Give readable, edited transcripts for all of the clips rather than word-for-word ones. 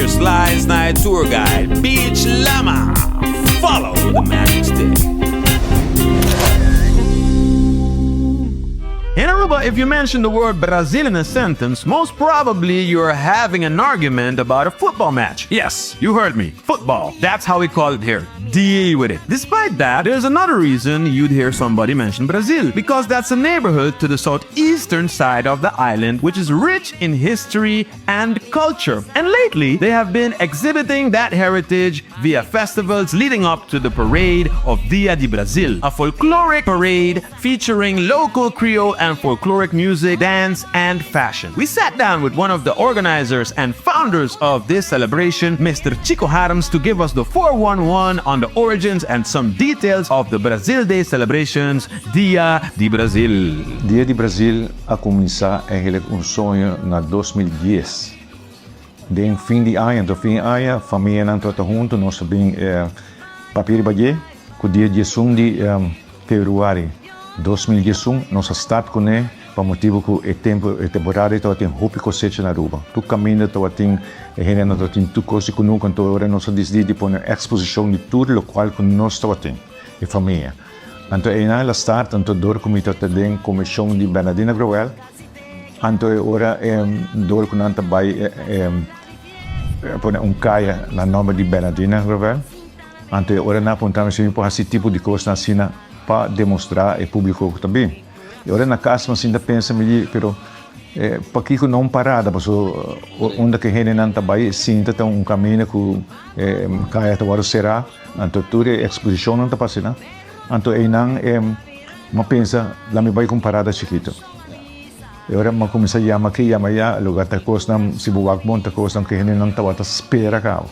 your Slice Night tour guide, Beach Llama. Follow the magic stick. In Aruba, if you mention the word Brazil in a sentence, most probably you're having an argument about a football match. Yes, you heard me. Football. That's how we call it here. Deal with it. Despite that, there's another reason you'd hear somebody mention Brazil, because that's a neighborhood to the southeastern side of the island, which is rich in history and culture. And lately, they have been exhibiting that heritage via festivals leading up to the parade of Dia de Brazil, a folkloric parade featuring local creole and folkloric music, dance, and fashion. We sat down with one of the organizers and founders of this celebration, Mr. Chico Harms, to give us the 411 on the origins and some details of the Brazil Day celebrations, Dia de Brazil. Dia de Brazil a começar eigenlijk sonho na 2010. Den fim de ano, a família não toda junto, nós bem papel bagé, com dia de fevereiro 2011, nós start com ele, por motivo que a temporada está tem roupa cosecha na Aruba. Tu caminha está tem não tem tu coisa que nunca agora nós decidimos pôr uma exposição de tudo local que nós está tem, a família. Então aí na start, então dor como está tem comissão de Bernardina Groel. Então agora dor com anta vai pôr caia na nome de Bernardina Groel. Então agora na apontamos sempre para esse tipo de coisa assim para demonstrar ao público também. E agora na casa mas ainda pensa me pero para que não parada, porque onde que ele não vai sinta tem caminho que caia agora será, então toda a exposição não está passando. Então aí não mas pensa lá me vai com parada chiquito. E agora mas começa a chamar que chama já lugar tá coisa não se boa bom tá coisa que ele não está espera cá.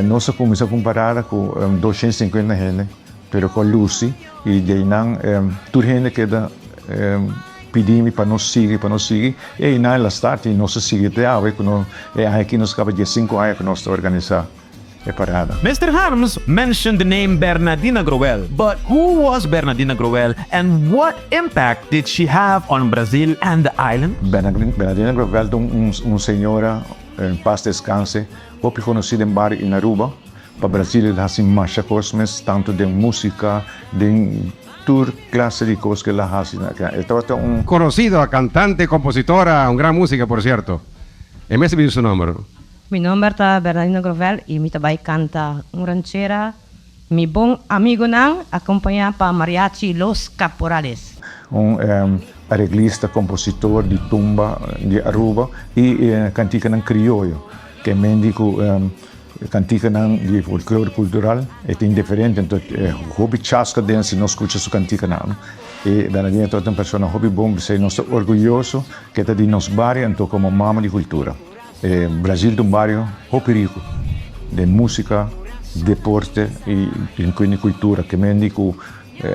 Nós começa com parada com 250 gente. Pero com Lucy e daí não tudo gente que da pedimos para nós seguir e aí na ela start e nós seguir até agora que nós aqui nós acaba de 5 anos que nós organizar a parada. Mr. Harms mentioned the name Bernardina Groel, but who was Bernardina Groel and what impact did she have on Brazil and the island? Bernardina Groel é senhora em paz descanse, pouco conhecida em bar em Aruba. Para Brasil há assim marcha cosmes tanto de música, de toda clase de coisas que ela faz. Conocido, cantante, compositora, una gran música, por cierto. ¿Y me has su nombre? Mi nombre es Bernardino Grovel y mi trabajo canta un ranchera. Mi buen amigo nan acompaña para mariachi Los Caporales. Arreglista, compositor de tumba de Aruba y cantica en criollo, que mendico cantica de folclore cultural é indiferente, então hobby chasca dentro se não escuta sua cantica não. E Bernardina é uma pessoa hobby bom, você nós orgulhoso que está de nosso bairro, então como mama de cultura. Brasil é bairro hobby rico de música, deporte e cultura, que mendico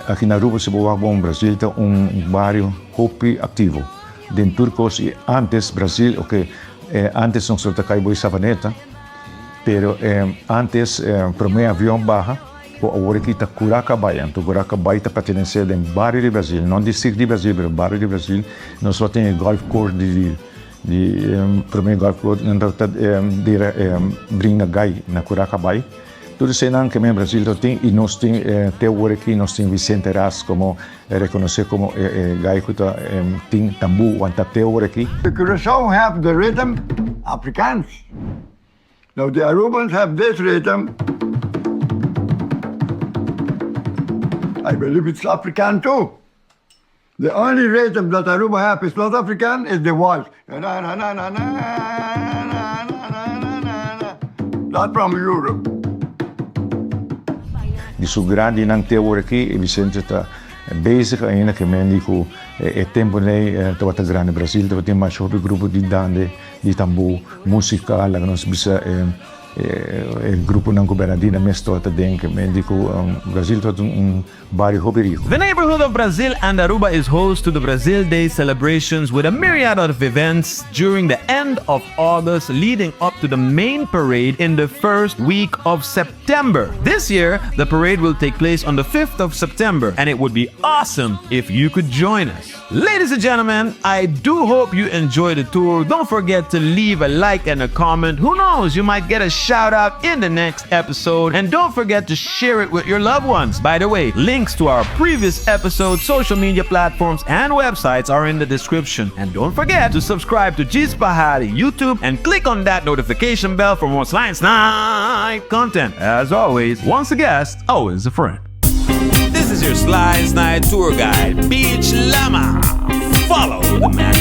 aqui na Aruba se boa bom, Brasil é bairro hobby ativo. De turcos e antes Brasil, okay, antes nós só caiu em Savaneta. Pero antes, para mim, avião barra, agora aqui está Curacabay. Então, Curacabay está pertencendo ao bairro de Brasil, não distrito de Brasil, mas bairro de Brasil. Nós só temos golf course para mim, golf course, de brinca gai na Curacabay. Tudo isso não que o Brasil tem, e nós temos, até agora aqui, nós temos Vicente Ras, como reconhecer como gai que tem tambu, até agora aqui. The Curaçao have the rhythm Afrikaans. Now the Arubans have this rhythm. I believe it's African too. The only rhythm that Aruba have is not African is the waltz. Not from Europe. De sua grande não tem agora aqui, e Vicente está bezig ainda que mendico tempo nei tawata grande Brasil tawata mais outro grupo de dande de tambu música lá que nós bisa El grupo ng governadina mesto te denken, men dico Brazil tot un bairro hobby. The neighborhood of Brazil and Aruba is host to the Brazil Day celebrations with a myriad of events during the end of August leading up to the main parade in the first week of September. This year, the parade will take place on the 5th of September, and it would be awesome if you could join us. Ladies and gentlemen, I do hope you enjoyed the tour. Don't forget to leave a like and a comment. Who knows, you might get a shout out in the next episode. And don't forget to share it with your loved ones. By the way, links to our previous episodes, social media platforms, and websites are in the description. And don't forget to subscribe to G's Bahari YouTube and click on that notification bell for more Science Night content. As always, once a guest, always a friend. This is your Slice Night tour guide, Beach Llama. Follow the man.